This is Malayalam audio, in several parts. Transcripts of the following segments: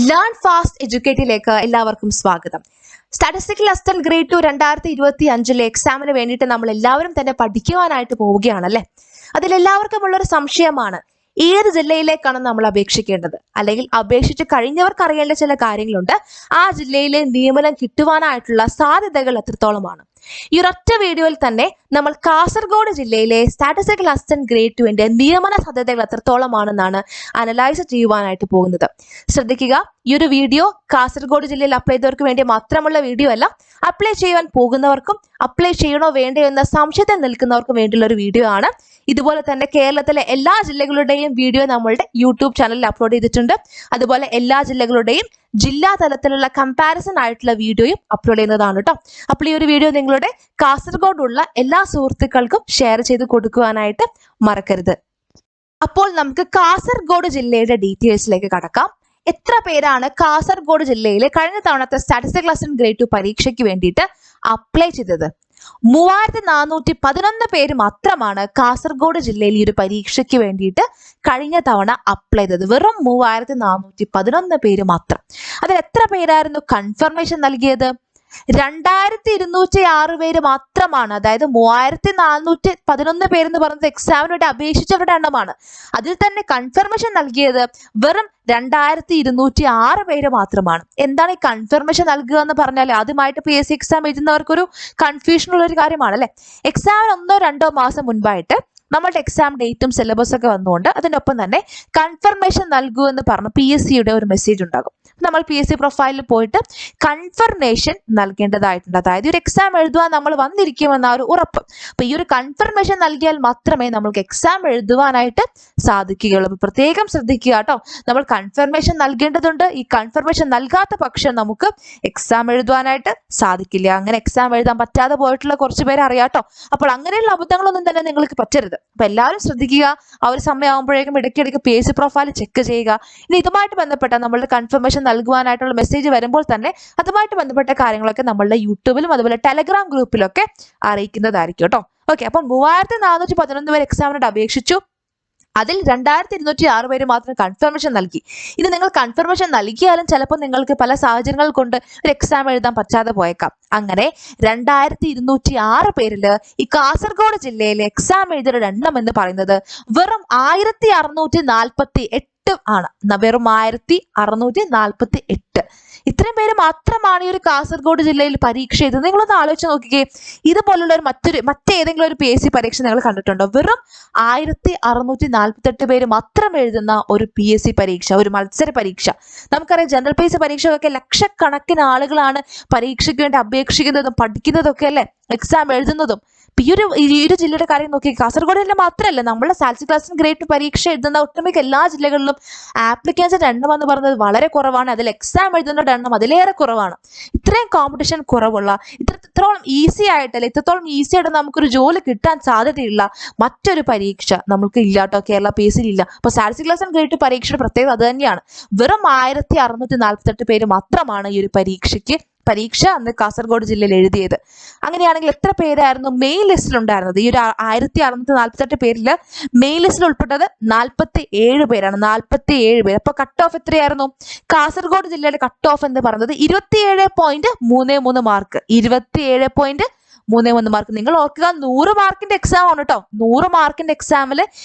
ലേൺ ഫാസ്റ്റ് എഡ്യൂക്കേറ്റിലേക്ക് എല്ലാവർക്കും സ്വാഗതം. സ്റ്റാറ്റിസ്റ്റിക്കൽ അസിസ്റ്റന്റ് ഗ്രേഡ് 2 2025 എക്സാമിന് വേണ്ടിയിട്ട് നമ്മൾ എല്ലാവരും തന്നെ പഠിക്കുവാനായിട്ട് പോവുകയാണല്ലേ. അതിലെല്ലാവർക്കും ഉള്ളൊരു സംശയമാണ്, ഏത് ജില്ലയിലേക്കാണ് നമ്മൾ അപേക്ഷിക്കേണ്ടത്, അല്ലെങ്കിൽ അപേക്ഷിച്ച് കഴിഞ്ഞവർക്ക് അറിയേണ്ട ചില കാര്യങ്ങളുണ്ട്. ആ ജില്ലയിലെ നിയമനം കിട്ടുവാനായിട്ടുള്ള സാധ്യതകൾ എത്രത്തോളമാണ്? ഈ ഒരൊറ്റ വീഡിയോയിൽ തന്നെ നമ്മൾ കാസർഗോഡ് ജില്ലയിലെ സ്റ്റാറ്റിസ്റ്റിക്കൽ അസിസ്റ്റന്റ് ഗ്രേഡ് 2 നിയമന സാധ്യതകൾ എത്രത്തോളമാണെന്നാണ് അനലൈസ് ചെയ്യുവാനായിട്ട് പോകുന്നത്. ശ്രദ്ധിക്കുക, ഈ ഒരു വീഡിയോ കാസർഗോഡ് ജില്ലയിൽ അപ്ലൈ ചെയ്തവർക്ക് വേണ്ടി മാത്രമുള്ള വീഡിയോ അല്ല. അപ്ലൈ ചെയ്യുവാൻ പോകുന്നവർക്കും അപ്ലൈ ചെയ്യണോ വേണ്ടയോ എന്ന സംശയത്തിൽ നിൽക്കുന്നവർക്കും വേണ്ടിയുള്ള ഒരു വീഡിയോ ആണ്. ഇതുപോലെ തന്നെ കേരളത്തിലെ എല്ലാ ജില്ലകളുടെയും വീഡിയോ നമ്മളുടെ യൂട്യൂബ് ചാനലിൽ അപ്ലോഡ് ചെയ്തിട്ടുണ്ട്. അതുപോലെ എല്ലാ ജില്ലകളുടെയും ജില്ലാ തലത്തിലുള്ള കമ്പാരിസൺ ആയിട്ടുള്ള വീഡിയോയും അപ്ലോഡ് ചെയ്യുന്നതാണ് കേട്ടോ. അപ്പോൾ ഈ ഒരു വീഡിയോ നിങ്ങളുടെ കാസർഗോഡുള്ള എല്ലാ സുഹൃത്തുക്കൾക്കും ഷെയർ ചെയ്ത് കൊടുക്കുവാനായിട്ട് മറക്കരുത്. അപ്പോൾ നമുക്ക് കാസർഗോഡ് ജില്ലയുടെ ഡീറ്റെയിൽസിലേക്ക് കടക്കാം. എത്ര പേരാണ് കാസർഗോഡ് ജില്ലയിലെ കഴിഞ്ഞ തവണത്തെ സ്റ്റാറ്റിസ്റ്റിക്കൽ അസിസ്റ്റന്റ് ഗ്രേഡ് 2 പരീക്ഷയ്ക്ക് വേണ്ടിയിട്ട് അപ്ലൈ ചെയ്തത്? 3411 പേര് മാത്രമാണ് കാസർഗോഡ് ജില്ലയിൽ ഈ ഒരു പരീക്ഷയ്ക്ക് വേണ്ടിയിട്ട് കഴിഞ്ഞ തവണ അപ്ലൈ ചെയ്തത്. വെറും 3411 പേര് മാത്രം. അതിൽ എത്ര പേരായിരുന്നു കൺഫർമേഷൻ നൽകിയത്? 2206 പേര് മാത്രമാണ്. അതായത് 3411 പേരെന്ന് പറയുന്നത് എക്സാമിന് വേണ്ടി അപേക്ഷിച്ചവരുടെ എണ്ണമാണ്. അതിൽ തന്നെ കൺഫർമേഷൻ നൽകിയത് വെറും 2206 പേര് മാത്രമാണ്. എന്താണ് ഈ കൺഫർമേഷൻ നൽകുക എന്ന് പറഞ്ഞാൽ, ആദ്യമായിട്ട് PSC എക്സാം എഴുതുന്നവർക്കൊരു കൺഫ്യൂഷൻ ഉള്ള ഒരു കാര്യമാണ് അല്ലെ. എക്സാമിന് 1-2 മാസം മുൻപായിട്ട് നമ്മളുടെ എക്സാം ഡേറ്റും സിലബസ് ഒക്കെ വന്നുകൊണ്ട് അതിനൊപ്പം തന്നെ കൺഫർമേഷൻ നൽകൂ എന്ന് പറഞ്ഞ് PSCയുടെ ഒരു മെസ്സേജ് ഉണ്ടാകും. നമ്മൾ PSC പ്രൊഫൈലിൽ പോയിട്ട് കൺഫർമേഷൻ നൽകേണ്ടതായിട്ടുണ്ട്. അതായത് ഒരു എക്സാം എഴുതുവാൻ നമ്മൾ വന്നിരിക്കുമെന്ന ഒരു ഉറപ്പ്. അപ്പൊ ഈ ഒരു കൺഫർമേഷൻ നൽകിയാൽ മാത്രമേ നമ്മൾക്ക് എക്സാം എഴുതുവാനായിട്ട് സാധിക്കുകയുള്ളൂ. അപ്പൊ പ്രത്യേകം ശ്രദ്ധിക്കുക കേട്ടോ, നമ്മൾ കൺഫർമേഷൻ നൽകേണ്ടതുണ്ട്. ഈ കൺഫർമേഷൻ നൽകാത്ത പക്ഷം നമുക്ക് എക്സാം എഴുതുവാനായിട്ട് സാധിക്കില്ല. അങ്ങനെ എക്സാം എഴുതാൻ പറ്റാതെ പോയിട്ടുള്ള കുറച്ച് പേരെ അറിയാട്ടോ. അപ്പോൾ അങ്ങനെയുള്ള അബദ്ധങ്ങളൊന്നും തന്നെ നിങ്ങൾക്ക് പറ്റരുത്. അപ്പൊ എല്ലാവരും ശ്രദ്ധിക്കുക. ആ ഒരു സമയമാകുമ്പോഴേക്കും ഇടയ്ക്കിടയ്ക്ക് PSC പ്രൊഫൈൽ ചെക്ക് ചെയ്യുക. ഇനി ഇതുമായിട്ട് ബന്ധപ്പെട്ട നമ്മളുടെ കൺഫർമേഷൻ നൽകുവാനായിട്ടുള്ള മെസ്സേജ് വരുമ്പോൾ തന്നെ അതുമായിട്ട് ബന്ധപ്പെട്ട കാര്യങ്ങളൊക്കെ നമ്മളുടെ യൂട്യൂബിലും അതുപോലെ ടെലഗ്രാം ഗ്രൂപ്പിലൊക്കെ അറിയിക്കുന്നതായിരിക്കും കേട്ടോ. ഓക്കെ, അപ്പം 3411 പേര് എക്സാമിനോട് അപേക്ഷിച്ചു. അതിൽ 2206 പേര് മാത്രം കൺഫർമേഷൻ നൽകി. ഇത് നിങ്ങൾ കൺഫർമേഷൻ നൽകിയാലും ചിലപ്പോൾ നിങ്ങൾക്ക് പല സാഹചര്യങ്ങൾ കൊണ്ട് ഒരു എക്സാം എഴുതാൻ പറ്റാതെ പോയേക്കാം. അങ്ങനെ 2206 പേരിൽ ഈ കാസർഗോഡ് ജില്ലയിലെ എക്സാം എഴുതിയവരുടെ എണ്ണം എന്ന് പറയുന്നത് വെറും 1648 ആണ്. വെറും 1648. ഇത്രയും പേര് മാത്രമാണ് ഈ ഒരു കാസർഗോഡ് ജില്ലയിൽ പരീക്ഷ എഴുതുന്നത്. നിങ്ങളൊന്ന് ആലോചിച്ച് നോക്കിക്കേ, ഇതുപോലുള്ള ഒരു മറ്റേതെങ്കിലും ഒരു PSC പരീക്ഷ നിങ്ങൾ കണ്ടിട്ടുണ്ടോ? വെറും 1648 പേര് മാത്രം എഴുതുന്ന ഒരു PSC പരീക്ഷ, ഒരു മത്സര പരീക്ഷ. നമുക്കറിയാം, ജനറൽ PSC പരീക്ഷയൊക്കെ ലക്ഷക്കണക്കിന് ആളുകളാണ് പരീക്ഷയ്ക്ക് വേണ്ടി അപേക്ഷിക്കുന്നതും പഠിക്കുന്നതൊക്കെ അല്ലേ, എക്സാം എഴുതുന്നതും. ഈ ഒരു ജില്ലയുടെ കാര്യം നോക്കി, കാസർഗോഡ് ജില്ല മാത്രമല്ല, നമ്മുടെ സ്റ്റാറ്റിസ്റ്റിക്കൽ അസിസ്റ്റന്റ് ഗ്രേഡ് 2 പരീക്ഷ എഴുതുന്ന ഒട്ടുമിക്ക എല്ലാ ജില്ലകളിലും ആപ്ലിക്കൻസിന്റെ എണ്ണം എന്ന് പറയുന്നത് വളരെ കുറവാണ്. അതിൽ എക്സാം എഴുതുന്നവരുടെ എണ്ണം അതിലേറെ കുറവാണ്. ഇത്രയും കോമ്പറ്റീഷൻ കുറവുള്ള, ഇത്രത്തോളം ഈസി ആയിട്ട് നമുക്കൊരു ജോലി കിട്ടാൻ സാധ്യതയുള്ള മറ്റൊരു പരീക്ഷ നമുക്ക് ഇല്ലാട്ടോ, കേരള PSC ഇല്ല. അപ്പൊ സ്റ്റാറ്റിസ്റ്റിക്കൽ അസിസ്റ്റന്റ് ഗ്രേഡ് 2 പരീക്ഷയുടെ പ്രത്യേകത അത് തന്നെയാണ്. വെറും 1648 പേര് മാത്രമാണ് ഈ ഒരു പരീക്ഷ അന്ന് കാസർഗോഡ് ജില്ലയിൽ എഴുതിയത്. അങ്ങനെയാണെങ്കിൽ എത്ര പേരായിരുന്നു മെയിൻ ലിസ്റ്റിൽ ഉണ്ടായിരുന്നത്? ഈ ഒരു 1648 പേരിൽ മെയിൻ ലിസ്റ്റിൽ ഉൾപ്പെട്ടത് 47 പേരാണ്. 47 പേര്. അപ്പൊ കട്ട് ഓഫ് എത്രയായിരുന്നു? കാസർഗോഡ് ജില്ലയുടെ കട്ട് ഓഫ് എന്ന് പറയുന്നത് 27.33 മാർക്ക്. 27.33 മാർക്ക്. നിങ്ങൾ ഓർക്കുക, 100 മാർക്കിന്റെ എക്സാം ആണ് കേട്ടോ. 100 മാർക്കിന്റെ എക്സാമിൽ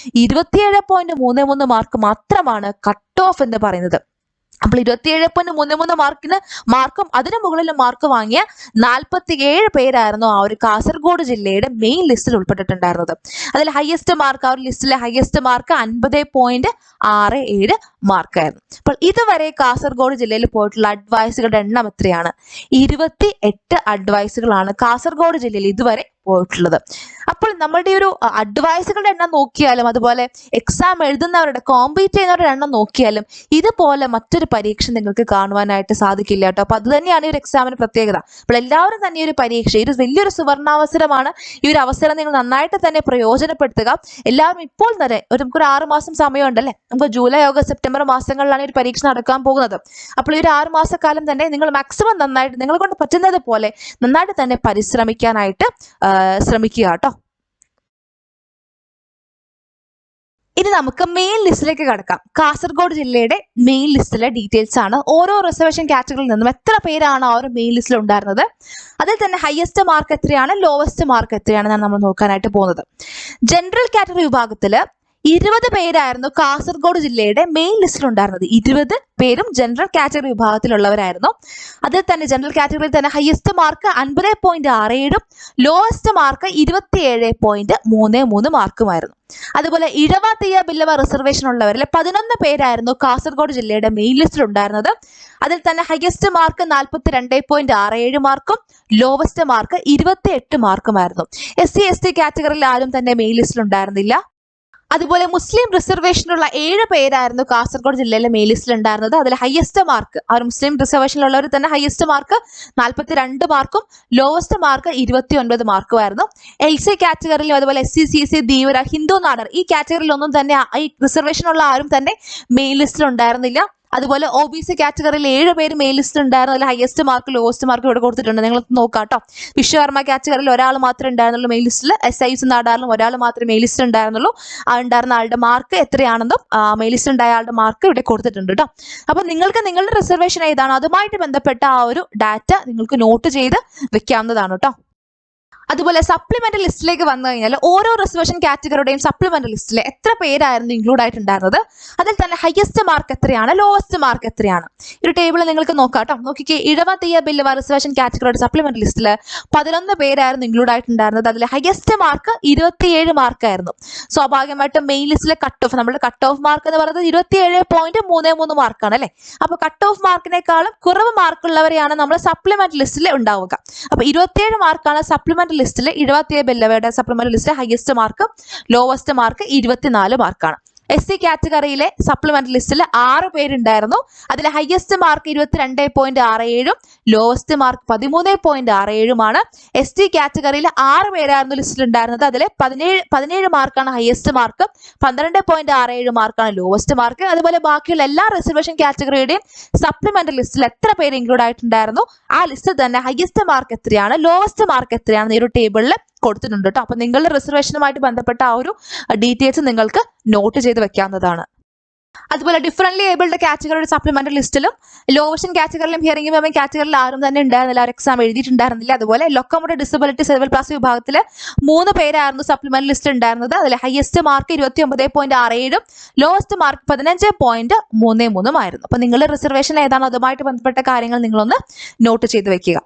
27.33 മാർക്ക് മാത്രമാണ് കട്ട് ഓഫ് എന്ന് പറയുന്നത്. അപ്പോൾ 27.33 മാർക്കും അതിനു മുകളിൽ മാർക്ക് വാങ്ങിയ 47 പേരായിരുന്നു ആ ഒരു കാസർഗോഡ് ജില്ലയുടെ മെയിൻ ലിസ്റ്റിൽ ഉൾപ്പെട്ടിട്ടുണ്ടായിരുന്നത്. അതിൽ ഹയസ്റ്റ് മാർക്ക്, ആ ഒരു ലിസ്റ്റിലെ ഹയസ്റ്റ് മാർക്ക് 50.67 മാർക്കായിരുന്നു. അപ്പോൾ ഇതുവരെ കാസർഗോഡ് ജില്ലയിൽ പോയിട്ടുള്ള അഡ്വൈസുകളുടെ എണ്ണം എത്രയാണ്? 28 അഡ്വൈസുകളാണ് കാസർഗോഡ് ജില്ലയിൽ ഇതുവരെ പോയിട്ടുള്ളത്. അപ്പോൾ നമ്മുടെ ഒരു അഡ്വൈസുകളുടെ എണ്ണം നോക്കിയാലും അതുപോലെ എക്സാം എഴുതുന്നവരുടെ, കോമ്പീറ്റ് ചെയ്യുന്നവരുടെ എണ്ണം നോക്കിയാലും ഇതുപോലെ മറ്റൊരു പരീക്ഷ നിങ്ങൾക്ക് കാണുവാനായിട്ട് സാധിക്കില്ല കേട്ടോ. അപ്പൊ അത് തന്നെയാണ് ഈ ഒരു എക്സാമിന് പ്രത്യേകത. അപ്പോൾ എല്ലാവരും തന്നെ ഈ ഒരു പരീക്ഷ, ഇത് വലിയൊരു സുവർണാവസരമാണ്. ഈ ഒരു അവസരം നിങ്ങൾ നന്നായിട്ട് തന്നെ പ്രയോജനപ്പെടുത്തുക. എല്ലാവരും ഇപ്പോൾ തന്നെ നമുക്കൊരു 6 മാസം സമയമുണ്ടല്ലേ. നമുക്ക് ജൂലൈ, ഓഗസ്റ്റ്, സെപ്റ്റംബർ മാസങ്ങളിലാണ് ഈ ഒരു പരീക്ഷ നടക്കാൻ പോകുന്നത്. അപ്പോൾ ഈ ഒരു 6 മാസക്കാലം തന്നെ നിങ്ങൾ മാക്സിമം നന്നായിട്ട്, നിങ്ങളെ കൊണ്ട് പറ്റുന്നത് പോലെ നന്നായിട്ട് തന്നെ പരിശ്രമിക്കാനായിട്ട് ശ്രമിക്കുക കേട്ടോ. ഇനി നമുക്ക് മെയിൻ ലിസ്റ്റിലേക്ക് കടക്കാം. കാസർഗോഡ് ജില്ലയുടെ മെയിൻ ലിസ്റ്റിലെ ഡീറ്റെയിൽസ് ആണ്. ഓരോ റിസർവേഷൻ കാറ്റഗറിയിൽ നിന്നും എത്ര പേരാണ് ആ ഒരു മെയിൻ ലിസ്റ്റിൽ ഉണ്ടായിരുന്നത്, അതിൽ തന്നെ ഹയസ്റ്റ് മാർക്ക് എത്രയാണ്, ലോവസ്റ്റ് മാർക്ക് എത്രയാണെന്നാണ് നമ്മൾ നോക്കാനായിട്ട് പോകുന്നത്. ജനറൽ കാറ്റഗറി വിഭാഗത്തിൽ 20 പേരായിരുന്നു കാസർഗോഡ് ജില്ലയുടെ മെയിൻ ലിസ്റ്റിൽ ഉണ്ടായിരുന്നത്. 20 പേരും ജനറൽ കാറ്റഗറി വിഭാഗത്തിലുള്ളവരായിരുന്നു. അതിൽ തന്നെ ജനറൽ കാറ്റഗറിയിൽ തന്നെ ഹയസ്റ്റ് മാർക്ക് 50.67 ലോവസ്റ്റ് മാർക്ക് 27.33 മാർക്കുമായിരുന്നു. അതുപോലെ ഇഴവ തീയ ബില്ലവ റിസർവേഷൻ ഉള്ളവരിൽ 11 പേരായിരുന്നു കാസർഗോഡ് ജില്ലയുടെ മെയിൻ ലിസ്റ്റിൽ ഉണ്ടായിരുന്നത്. അതിൽ തന്നെ ഹയസ്റ്റ് മാർക്ക് 42.67 മാർക്കും ലോവസ്റ്റ് മാർക്ക് 28 മാർക്കുമായിരുന്നു. SC ST കാറ്റഗറിയിൽ ആരും തന്നെ മെയിൻ ലിസ്റ്റിൽ ഉണ്ടായിരുന്നില്ല. അതുപോലെ മുസ്ലിം റിസർവേഷനുള്ള 7 പേരായിരുന്നു കാസർഗോഡ് ജില്ലയിലെ മെയിൻ ലിസ്റ്റിൽ ഉണ്ടായിരുന്നത്. അതിൽ ഹയസ്റ്റ് മാർക്ക് ആ ഒരു മുസ്ലിം റിസർവേഷനിലുള്ളവർ തന്നെ ഹയസ്റ്റ് മാർക്ക് 42 മാർക്കും ലോവസ്റ്റ് മാർക്ക് 29 മാർക്കുമായിരുന്നു. LC കാറ്റഗറിയിലും അതുപോലെ SC CC ധീവര ഹിന്ദു നാടർ ഈ കാറ്റഗറിയിലൊന്നും തന്നെ ഈ റിസർവേഷനുള്ള ആരും തന്നെ മെയിൻ ലിസ്റ്റിൽ ഉണ്ടായിരുന്നില്ല. അതുപോലെ OBC കാറ്റഗറിയിൽ 7 പേര് മെയിൻ ലിസ്റ്റിൽ ഉണ്ടായിരുന്നു. അതിൽ ഹയസ്റ്റ് മാർക്ക് ലോവസ്റ്റ് മാർക്ക് ഇവിടെ കൊടുത്തിട്ടുണ്ട്, നിങ്ങൾ നോക്കാം കേട്ടോ. വിശ്വകർമ്മ കാറ്റഗറിയിൽ ഒരാൾ മാത്രമേ ഉണ്ടായിരുന്നുള്ളൂ മെയിൻ ലിസ്റ്റിൽ. SIS നാടാറിലും ഒരാൾ മാത്രമേ മെയിൻ ലിസ്റ്റിൽ ഉണ്ടായിരുന്നുള്ളൂ. ആ ഉണ്ടായിരുന്ന ആളുടെ മാർക്ക് എത്രയാണെന്നും മെയിൻ ലിസ്റ്റിൽ ഉണ്ടായ ആളുടെ മാർക്ക് ഇവിടെ കൊടുത്തിട്ടുണ്ട് കേട്ടോ. അപ്പൊ നിങ്ങൾക്ക് നിങ്ങളുടെ റിസർവേഷൻ ഏതാണോ അതുമായിട്ട് ബന്ധപ്പെട്ട ആ ഒരു ഡാറ്റ നിങ്ങൾക്ക് നോട്ട് ചെയ്ത് വെക്കാവുന്നതാണ് കേട്ടോ. അതുപോലെ സപ്ലിമെന്ററി ലിസ്റ്റിലേക്ക് വന്നു കഴിഞ്ഞാൽ ഓരോ റിസർവേഷൻ കാറ്റഗറിയുടെയും സപ്ലിമെന്ററി ലിസ്റ്റിൽ എത്ര പേരായിരുന്നു ഇൻക്ലൂഡ് ആയിട്ടുണ്ടായിരുന്നത്, അതിൽ തന്നെ ഹയസ്റ്റ് മാർക്ക് എത്രയാണ്, ലോവസ്റ്റ് മാർക്ക് എത്രയാണ്, ഒരു ടേബിൾ നിങ്ങൾക്ക് നോക്കാം കേട്ടോ. നോക്കിക്കേ, ഇഴവ തീയ ബില്ലവ റിസർവേഷൻ കാറ്റഗറിയുടെ സപ്ലിമെന്ററി ലിസ്റ്റിൽ 11 പേരായിരുന്നു ഇൻക്ലൂഡ് ആയിട്ടുണ്ടായിരുന്നത്. അതിൽ ഹയസ്റ്റ് മാർക്ക് 27 മാർക്കായിരുന്നു. സ്വാഭാവികമായിട്ടും മെയിൻ ലിസ്റ്റിലെ കട്ട് ഓഫ്, നമ്മുടെ കട്ട് ഓഫ് മാർക്ക് എന്ന് പറയുന്നത് 27.33 മാർക്കാണ് അല്ലെ. അപ്പൊ കട്ട് ഓഫ് മാർക്കിനേക്കാളും കുറവ് മാർക്കുള്ളവരെയാണ് നമ്മൾ സപ്ലിമെന്ററി ലിസ്റ്റിൽ ഉണ്ടാവുക. അപ്പൊ 27 മാർക്കാണ് സപ്ലിമെന്ററി ലിസ്റ്റിൽ ഇഴവ ബില്ലവയുടെ സപ്ലിമെന്ററി ലിസ്റ്റിലെ ഹയസ്റ്റ് മാർക്ക്. ലോവസ്റ്റ് മാർക്ക് 24 മാർക്കാണ്. SC കാറ്റഗറിയിലെ സപ്ലിമെന്ററി ലിസ്റ്റിൽ 6 പേരുണ്ടായിരുന്നു. അതിൽ highest mark 22.67 lowest mark 13.67. ST കാറ്റഗറിയിൽ 6 പേരായിരുന്നു ലിസ്റ്റിൽ ഉണ്ടായിരുന്നത്. അതിൽ 17 മാർക്കാണ് ഹയസ്റ്റ് മാർക്ക്, 12.67 മാർക്കാണ് ലോവസ്റ്റ് മാർക്ക്. അതുപോലെ ബാക്കിയുള്ള എല്ലാ റിസർവേഷൻ കാറ്റഗറിയുടെയും സപ്ലിമെന്ററി ലിസ്റ്റിൽ എത്ര പേര് ഇൻക്ലൂഡ് ആയിട്ടുണ്ടായിരുന്നു ആ ലിസ്റ്റിൽ തന്നെ ഹയസ്റ്റ് മാർക്ക് എത്രയാണ്, ലോവസ്റ്റ് മാർക്ക് എത്രയാണ് ഈ ഒരു ടേബിളിൽ കൊടുത്തിട്ടുണ്ട് കേട്ടോ. അപ്പൊ നിങ്ങളുടെ റിസർവേഷനുമായിട്ട് ബന്ധപ്പെട്ട ആ ഒരു ഡീറ്റെയിൽസ് നിങ്ങൾക്ക് നോട്ട് ചെയ്ത് വെക്കാവുന്നതാണ്. അതുപോലെ ഡിഫറൻറ്റ്ലി ഏബിൾഡ് കാറ്റഗറിയുടെ സപ്ലിമെന്ററി ലിസ്റ്റിലും ലോവസ്റ്റ് കാറ്റഗറിയിലും ഹിയറിംഗ് ഇമ്പയർമെന്റ് കാറ്റഗറിയിൽ ആരും തന്നെ ഉണ്ടായിരുന്നില്ല, അവർ എക്സാം എഴുതിയിട്ടുണ്ടായിരുന്നില്ല. അതുപോലെ ലോക്കോമോട്ടീവ് ഡിസബിലിറ്റി സെർവൽ പ്ലസ് വിഭാഗത്തിൽ 3 പേരായിരുന്നു സപ്ലിമെന്ററി ലിസ്റ്റ് ഉണ്ടായിരുന്നത്. അതിൽ ഹയസ്റ്റ് മാർക്ക് 29.67 ലോവസ്റ്റ് മാർക്ക് 15.33 ആയിരുന്നു. അപ്പൊ നിങ്ങളുടെ റിസർവേഷൻ ഏതാണോ അതുമായിട്ട് ബന്ധപ്പെട്ട കാര്യങ്ങൾ നിങ്ങളൊന്ന് നോട്ട് ചെയ്ത് വെക്കുക.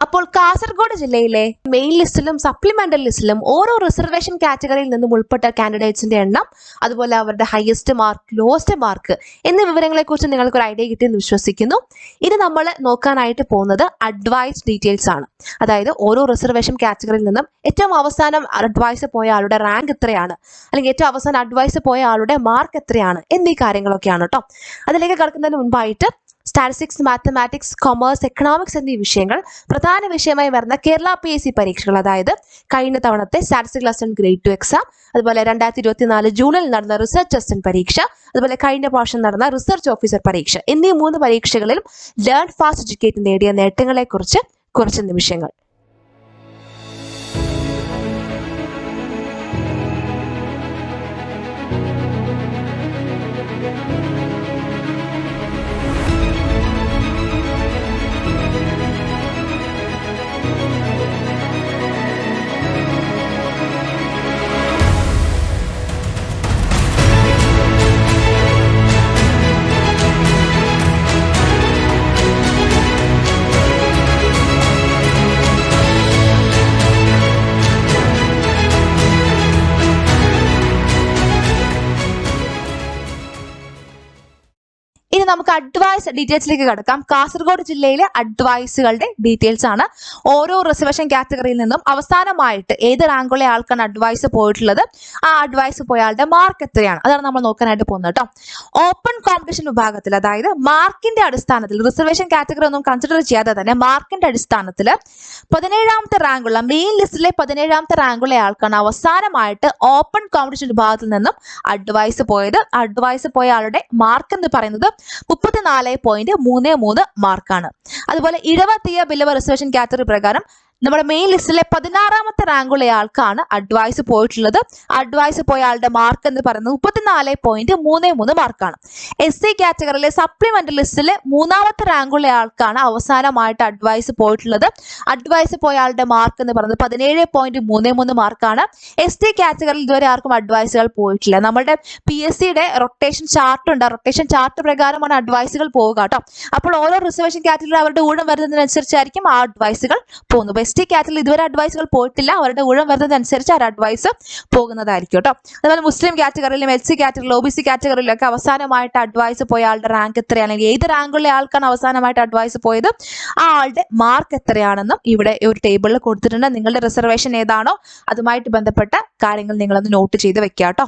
അപ്പോൾ കാസർഗോഡ് ജില്ലയിലെ മെയിൻ ലിസ്റ്റിലും സപ്ലിമെന്ററി ലിസ്റ്റിലും ഓരോ റിസർവേഷൻ കാറ്റഗറിയിൽ നിന്നും ഉൾപ്പെട്ട കാൻഡിഡേറ്റ്സിന്റെ എണ്ണം, അതുപോലെ അവരുടെ ഹയസ്റ്റ് മാർക്ക്, ലോവസ്റ്റ് മാർക്ക് എന്നീ വിവരങ്ങളെ കുറിച്ച് നിങ്ങൾക്ക് ഒരു ഐഡിയ കിട്ടിയെന്ന് വിശ്വസിക്കുന്നു. ഇനി നമ്മൾ നോക്കാനായിട്ട് പോകുന്നത് അഡ്വൈസ് ഡീറ്റെയിൽസ് ആണ്. അതായത് ഓരോ റിസർവേഷൻ കാറ്റഗറിയിൽ നിന്നും ഏറ്റവും അവസാനം അഡ്വൈസ് പോയ ആളുടെ റാങ്ക് എത്രയാണ്, അല്ലെങ്കിൽ ഏറ്റവും അവസാനം അഡ്വൈസ് പോയ ആളുടെ മാർക്ക് എത്രയാണ് എന്നീ കാര്യങ്ങളൊക്കെയാണ് കേട്ടോ. അതിലേക്ക് കടക്കുന്നതിന് മുൻപായിട്ട് സ്റ്റാറ്റിസ്റ്റിക്സ്, മാത്തമാറ്റിക്സ്, കൊമേഴ്സ്, എക്കണോമിക്സ് എന്നീ വിഷയങ്ങൾ പ്രധാന വിഷയമായി വരുന്ന കേരള PSC പരീക്ഷകൾ, അതായത് കഴിഞ്ഞ തവണത്തെ സ്റ്റാറ്റിസ്റ്റിക്കൽ അസിസ്റ്റന്റ് ഗ്രേഡ് 2 എക്സാം, അതുപോലെ 2024 ജൂണിൽ നടന്ന റിസർച്ച് അസിസ്റ്റന്റ് പരീക്ഷ, അതുപോലെ കഴിഞ്ഞ വർഷം നടന്ന റിസർച്ച് ഓഫീസർ പരീക്ഷ എന്നീ 3 പരീക്ഷകളിലും ലേൺ ഫാസ്റ്റ് എഡ്യൂക്കേറ്റ് നേടിയ നേട്ടങ്ങളെ കുറിച്ച് കുറച്ച് നിമിഷങ്ങൾ. ഇനി നമുക്ക് അഡ്വൈസ് ഡീറ്റെയിൽസിലേക്ക് കടക്കാം. കാസർഗോഡ് ജില്ലയിലെ അഡ്വൈസുകളുടെ ഡീറ്റെയിൽസ് ആണ്. ഓരോ റിസർവേഷൻ കാറ്റഗറിയിൽ നിന്നും അവസാനമായിട്ട് ഏത് റാങ്കുള്ള ആൾക്കാണ് അഡ്വൈസ് പോയിട്ടുള്ളത്, ആ അഡ്വൈസ് പോയ ആളുടെ മാർക്ക് എത്രയാണ്, അതാണ് നമ്മൾ നോക്കാനായിട്ട് പോകുന്നത് കേട്ടോ. ഓപ്പൺ കോമ്പറ്റീഷൻ വിഭാഗത്തിൽ, അതായത് മാർക്കിന്റെ അടിസ്ഥാനത്തിൽ, റിസർവേഷൻ കാറ്റഗറി ഒന്നും കൺസിഡർ ചെയ്യാതെ തന്നെ മാർക്കിന്റെ അടിസ്ഥാനത്തിൽ 17ാമത്തെ റാങ്കുള്ള, മെയിൻ ലിസ്റ്റിലെ 17ാമത്തെ റാങ്കുള്ള ആൾക്കാണ് അവസാനമായിട്ട് ഓപ്പൺ കോമ്പറ്റീഷൻ വിഭാഗത്തിൽ നിന്നും അഡ്വൈസ് പോയത്. അഡ്വൈസ് പോയ ആളുടെ മാർക്ക് എന്ന് പറയുന്നത് 34.33 മാർക്കാണ്. അതുപോലെ ഇഴവ തീയ ബില്ലവ റിസർവേഷൻ കാറ്റഗറി പ്രകാരം നമ്മുടെ മെയിൻ ലിസ്റ്റിലെ 16ാമത്തെ റാങ്കുള്ള ആൾക്കാണ് അഡ്വൈസ് പോയിട്ടുള്ളത്. അഡ്വൈസ് പോയ ആളുടെ മാർക്ക് എന്ന് പറയുന്നത് 34.33 മാർക്കാണ്. SC കാറ്റഗറിയിലെ സപ്ലിമെന്ററി ലിസ്റ്റിലെ 3ാമത്തെ റാങ്കുള്ള ആൾക്കാണ് അവസാനമായിട്ട് അഡ്വൈസ് പോയിട്ടുള്ളത്. അഡ്വൈസ് പോയ ആളുടെ മാർക്ക് എന്ന് പറയുന്നത് 17.33 മാർക്കാണ്. ST കാറ്റഗറിയിൽ ഇതുവരെ ആർക്കും അഡ്വൈസുകൾ പോയിട്ടില്ല. നമ്മുടെ PSCയുടെ റൊട്ടേഷൻ ചാർട്ട് ഉണ്ട്. റൊട്ടേഷൻ ചാർട്ട് പ്രകാരമാണ് അഡ്വൈസുകൾ പോവുക കേട്ടോ. അപ്പോൾ ഓരോ റിസർവേഷൻ കാറ്റഗറി അവരുടെ ഊഴം വരുന്നതിനനുസരിച്ചായിരിക്കും ആ അഡ്വൈസുകൾ പോകുന്നത്. ST കാറ്റഗറിയിൽ ഇതുവരെ അഡ്വൈസുകൾ പോയിട്ടില്ല. അവരുടെ ഊഴം വരുന്നതനുസരിച്ച് ആ അഡ്വൈസ് പോകുന്നതായിരിക്കും കേട്ടോ. അതുപോലെ മുസ്ലിം കാറ്റഗറിയിലും SC കാറ്റഗറിയിലും OBC കാറ്റഗറിയിലൊക്കെ അവസാനമായിട്ട് അഡ്വൈസ് പോയ ആളുടെ റാങ്ക് എത്രയാണ്, ഏത് റാങ്കുള്ള ആൾക്കാണ് അവസാനമായിട്ട് അഡ്വൈസ് പോയത്, ആ ആളുടെ മാർക്ക് എത്രയാണെന്നും ഇവിടെ ഒരു ടേബിളിൽ കൊടുത്തിട്ടുണ്ട്. നിങ്ങളുടെ റിസർവേഷൻ ഏതാണോ അതുമായിട്ട് ബന്ധപ്പെട്ട കാര്യങ്ങൾ നിങ്ങളൊന്ന് നോട്ട് ചെയ്ത് വെക്കുക കേട്ടോ.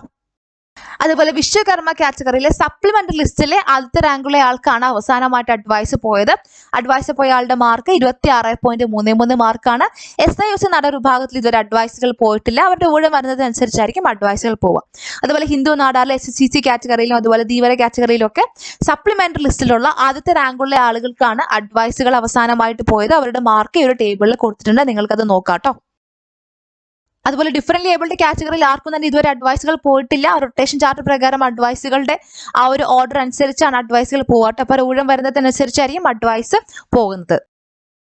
അതുപോലെ വിശ്വകർമ്മ കാറ്റഗറിയിലെ സപ്ലിമെന്ററി ലിസ്റ്റിലെ ആദ്യത്തെ റാങ്കുള്ള ആൾക്കാണ് അവസാനമായിട്ട് അഡ്വൈസ് പോയത്. അഡ്വൈസ് പോയ ആളുടെ മാർക്ക് 26.33 മാർക്കാണ്. SIOC നട വിഭാഗത്തിൽ ഇതുവരെ അഡ്വൈസുകൾ പോയിട്ടില്ല. അവരുടെ ഊഴം വരുന്നതനുസരിച്ചായിരിക്കും അഡ്വൈസുകൾ പോവുക. അതുപോലെ ഹിന്ദു നാടാറിലെ SCC കാറ്റഗറിയിലും അതുപോലെ ധീവര കാറ്റഗറിയിലും ഒക്കെ സപ്ലിമെന്ററി ലിസ്റ്റിലുള്ള ആദ്യത്തെ റാങ്കുള്ള ആളുകൾക്കാണ് അഡ്വൈസുകൾ അവസാനമായിട്ട് പോയത്. അവരുടെ മാർക്ക് ഈ ഒരു ടേബിളിൽ കൊടുത്തിട്ടുണ്ട്. നിങ്ങൾക്കത് നോക്കാം കേട്ടോ. അതുപോലെ ഡിഫറെന്റ് ഏബിൾഡ് കാറ്റഗറിയിൽ ആർക്കും തന്നെ ഇതുവരെ അഡ്വൈസുകൾ പോയിട്ടില്ല. റൊട്ടേഷൻ ചാർട്ട് പ്രകാരം അഡ്വൈസുകളുടെ ആ ഒരു ഓർഡർ അനുസരിച്ചാണ് അഡ്വൈസുകൾ പോകട്ടെ. അപ്പോൾ ഊഴം വരുന്നതനുസരിച്ചായിരിക്കും അഡ്വൈസ് പോകുന്നത്.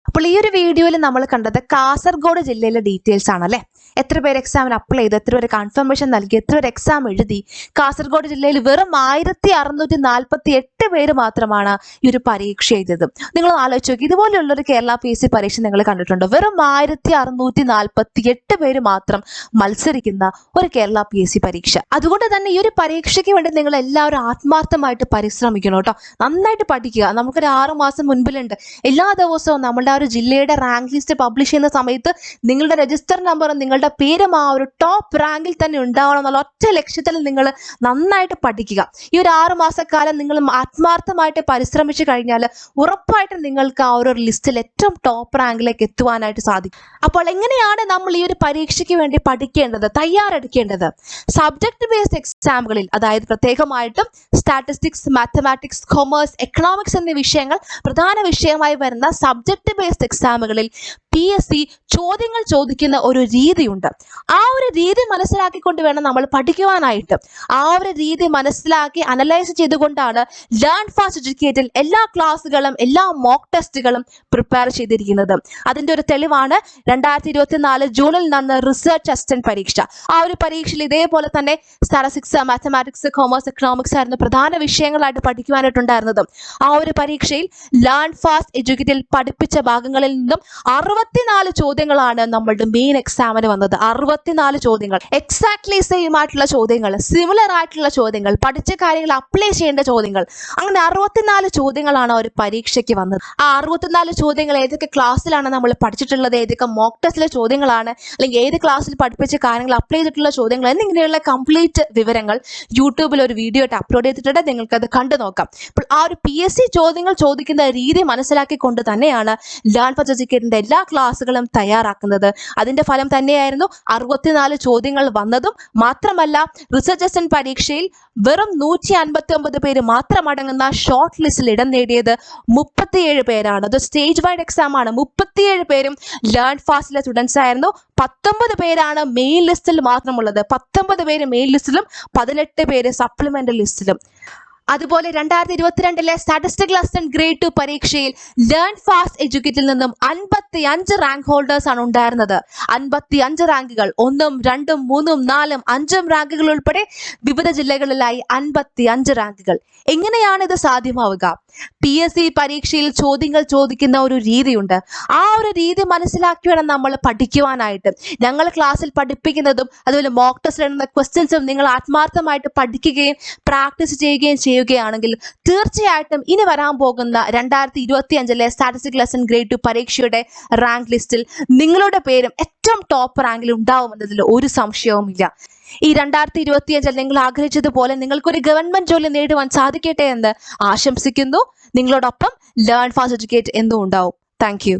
അപ്പോൾ ഈ ഒരു വീഡിയോയിൽ നമ്മൾ കണ്ടത് കാസർഗോഡ് ജില്ലയിലെ ഡീറ്റെയിൽസ് ആണല്ലേ. എത്ര പേര് എക്സാമിന് അപ്ലൈ ചെയ്തു, എത്ര പേര് കൺഫർമേഷൻ നൽകി, എത്ര പേര് എക്സാം എഴുതി. കാസർഗോഡ് ജില്ലയിൽ വെറും 1648 പേര് മാത്രമാണ് ഈ ഒരു പരീക്ഷ എഴുതിയത്. നിങ്ങൾ ആലോചിച്ച് നോക്കി, ഇതുപോലെയുള്ളൊരു കേരള PSC പരീക്ഷ നിങ്ങൾ കണ്ടിട്ടുണ്ടോ? വെറും 1648 പേര് മാത്രം മത്സരിക്കുന്ന ഒരു കേരള PSC പരീക്ഷ. അതുകൊണ്ട് തന്നെ ഈ ഒരു പരീക്ഷയ്ക്ക് വേണ്ടി നിങ്ങൾ എല്ലാവരും ആത്മാർത്ഥമായിട്ട് പരിശ്രമിക്കണം കേട്ടോ. നന്നായിട്ട് പഠിക്കുക. നമുക്കൊരു 6 മാസം മുൻപിലുണ്ട്. എല്ലാ ദിവസവും നമ്മളുടെ ആ ഒരു ജില്ലയുടെ റാങ്ക് ലിസ്റ്റ് പബ്ലിഷ് ചെയ്യുന്ന സമയത്ത് നിങ്ങളുടെ രജിസ്റ്റർ നമ്പറും നിങ്ങളുടെ പേരും ആ ഒരു ടോപ്പ് റാങ്കിൽ തന്നെ ഉണ്ടാവണം എന്നുള്ള ഒറ്റ ലക്ഷ്യത്തിൽ നിങ്ങൾ നന്നായിട്ട് പഠിക്കുക. ഈ ഒരു 6 മാസക്കാലം നിങ്ങൾ ആത്മാർത്ഥമായിട്ട് പരിശ്രമിച്ചു കഴിഞ്ഞാൽ ഉറപ്പായിട്ടും നിങ്ങൾക്ക് ആ ഒരു ലിസ്റ്റിൽ ഏറ്റവും ടോപ്പ് റാങ്കിലേക്ക് എത്തുവാനായിട്ട് സാധിക്കും. അപ്പോൾ എങ്ങനെയാണ് നമ്മൾ ഈ ഒരു പരീക്ഷയ്ക്ക് വേണ്ടി പഠിക്കേണ്ടത്, തയ്യാറെടുക്കേണ്ടത്? സബ്ജക്ട് ബേസ്ഡ് എക്സാമുകളിൽ, അതായത് പ്രത്യേകമായിട്ടും സ്റ്റാറ്റിസ്റ്റിക്സ്, മാത്തമാറ്റിക്സ്, കൊമേഴ്സ്, എക്കണോമിക്സ് എന്നീ വിഷയങ്ങൾ പ്രധാന വിഷയമായി വരുന്ന സബ്ജക്ട് ബേസ്ഡ് എക്സാമുകളിൽ PSC ചോദ്യങ്ങൾ ചോദിക്കുന്ന ഒരു രീതിയുണ്ട്. ആ ഒരു രീതി മനസ്സിലാക്കിക്കൊണ്ട് വേണം നമ്മൾ പഠിക്കുവാനായിട്ട്. ആ ഒരു രീതി മനസ്സിലാക്കി അനലൈസ് ചെയ്തുകൊണ്ടാണ് ലേൺ ഫാസ്റ്റ് എഡ്യൂക്കേറ്റഡ് എല്ലാ ക്ലാസ്സുകളും എല്ലാ മോക്ക് ടെസ്റ്റുകളും പ്രിപ്പയർ ചെയ്തിരിക്കുന്നത്. അതിൻ്റെ ഒരു തെളിവാണ് 2024 ജൂണിൽ നടന്ന റിസർച്ച് അസിസ്റ്റന്റ് പരീക്ഷ. ആ ഒരു പരീക്ഷയിൽ ഇതേപോലെ തന്നെ സ്റ്റാറ്റിസ്റ്റിക്സ്, മാത്തമാറ്റിക്സ്, കൊമേഴ്സ്, എക്കണോമിക്സ് ആയിരുന്നു പ്രധാന വിഷയങ്ങളായിട്ട് പഠിക്കുവാനായിട്ടുണ്ടായിരുന്നത്. ആ ഒരു പരീക്ഷയിൽ ലേൺ ഫാസ്റ്റ് എഡ്യൂക്കേറ്റഡ് പഠിപ്പിച്ച ഭാഗങ്ങളിൽ നിന്നും 64 ചോദ്യങ്ങളാണ് നമ്മളുടെ മെയിൻ എക്സാമിന് വന്നത്. 64 ചോദ്യങ്ങൾ, എക്സാക്ട്ലി സെയിം ആയിട്ടുള്ള ചോദ്യങ്ങൾ, സിമിലർ ആയിട്ടുള്ള ചോദ്യങ്ങൾ, പഠിച്ച കാര്യങ്ങൾ അപ്ലൈ ചെയ്യേണ്ട ചോദ്യങ്ങൾ, അങ്ങനെ 64 ചോദ്യങ്ങളാണ് ഒരു പരീക്ഷയ്ക്ക് വന്നത്. ആ 64 ചോദ്യങ്ങൾ ഏതൊക്കെ ക്ലാസ്സിലാണ് നമ്മൾ പഠിച്ചിട്ടുള്ളത്, ഏതൊക്കെ മോക്ക് ടെസ്റ്റിലെ ചോദ്യങ്ങളാണ്, അല്ലെങ്കിൽ ഏത് ക്ലാസ്സിൽ പഠിപ്പിച്ച കാര്യങ്ങൾ അപ്ലൈ ചെയ്തിട്ടുള്ള ചോദ്യങ്ങൾ എന്നിങ്ങനെയുള്ള കംപ്ലീറ്റ് വിവരങ്ങൾ യൂട്യൂബിൽ ഒരു വീഡിയോ ആയിട്ട് അപ്ലോഡ് ചെയ്തിട്ടുണ്ട്. നിങ്ങൾക്കത് കണ്ടു നോക്കാം. അപ്പോൾ ആ ഒരു PSC ചോദ്യങ്ങൾ ചോദിക്കുന്ന രീതി മനസ്സിലാക്കിക്കൊണ്ട് തന്നെയാണ് ലേൺ ഫാസ്റ്റ് എഡ്യൂക്കേറ്റഡിന്റെ എല്ലാ ക്ലാസ്സുകളും തയ്യാറാക്കുന്നത്. അതിന്റെ ഫലം തന്നെയായിരുന്നു 64 ചോദ്യങ്ങൾ വന്നതും. മാത്രമല്ല റിസർച്ച് അസിസ്റ്റന്റ് പരീക്ഷയിൽ വെറും 159 പേര് മാത്രം അടങ്ങുന്ന ഷോർട്ട് ലിസ്റ്റിൽ ഇടം നേടിയത് 37 പേരാണ്. അത് സ്റ്റേജ് വൈഡ് എക്സാം ആണ്. 37 പേരും ലേൺ ഫാസ്റ്റിലെ സ്റ്റുഡൻസ് ആയിരുന്നു. 19 പേരാണ് മെയിൻ ലിസ്റ്റിൽ മാത്രമുള്ളത്. 19 പേര് മെയിൻ ലിസ്റ്റിലും 18 പേര് സപ്ലിമെന്ററി ലിസ്റ്റിലും. അതുപോലെ 2022 സ്റ്റാറ്റിസ്റ്റിക്കൽ അസിസ്റ്റന്റ് ഗ്രേഡ് 2 പരീക്ഷയിൽ ലേൺ ഫാസ്റ്റ് എഡ്യൂക്കേറ്റിൽ നിന്നും 55 റാങ്ക് ഹോൾഡേഴ്സ് ആണ് ഉണ്ടായിരുന്നത്. 55 റാങ്കുകൾ, 1ഉം 2ഉം 3ഉം 4ഉം 5ഉം റാങ്കുകൾ ഉൾപ്പെടെ വിവിധ ജില്ലകളിലായി 55 റാങ്കുകൾ. എങ്ങനെയാണ് ഇത് സാധ്യമാവുക? PSC പരീക്ഷയിൽ ചോദ്യങ്ങൾ ചോദിക്കുന്ന ഒരു രീതിയുണ്ട്. ആ ഒരു രീതി മനസ്സിലാക്കി വേണം നമ്മൾ പഠിക്കുവാനായിട്ട്. ഞങ്ങൾ ക്ലാസ്സിൽ പഠിപ്പിക്കുന്നതും അതുപോലെ മോക്ക് ടെസ്റ്റിൽ ഇടുന്ന ക്വസ്റ്റ്യൻസും നിങ്ങൾ ആത്മാർത്ഥമായിട്ട് പഠിക്കുകയും പ്രാക്ടീസ് ചെയ്യുകയും ചെയ്യുകയാണെങ്കിൽ തീർച്ചയായിട്ടും ഇനി വരാൻ പോകുന്ന 2025 സ്റ്റാറ്റിസ്റ്റിക്കൽ അസിസ്റ്റന്റ് ഗ്രേഡ് 2 പരീക്ഷയുടെ റാങ്ക് ലിസ്റ്റിൽ നിങ്ങളുടെ പേരും ഏറ്റവും ടോപ്പ് റാങ്കിൽ ഉണ്ടാവുമെന്നതിൽ ഒരു സംശയവുമില്ല. ഈ 2025 നിങ്ങൾ ആഗ്രഹിച്ചതുപോലെ നിങ്ങൾക്കൊരു ഗവൺമെന്റ് ജോലി നേടുവാൻ സാധിക്കട്ടെ എന്ന് ആശംസിക്കുന്നു. നിങ്ങളോടൊപ്പം ലേൺ ഫാസ്റ്റ് എഡ്യൂക്കേറ്റ് എന്നും ഉണ്ടാവും. Thank you.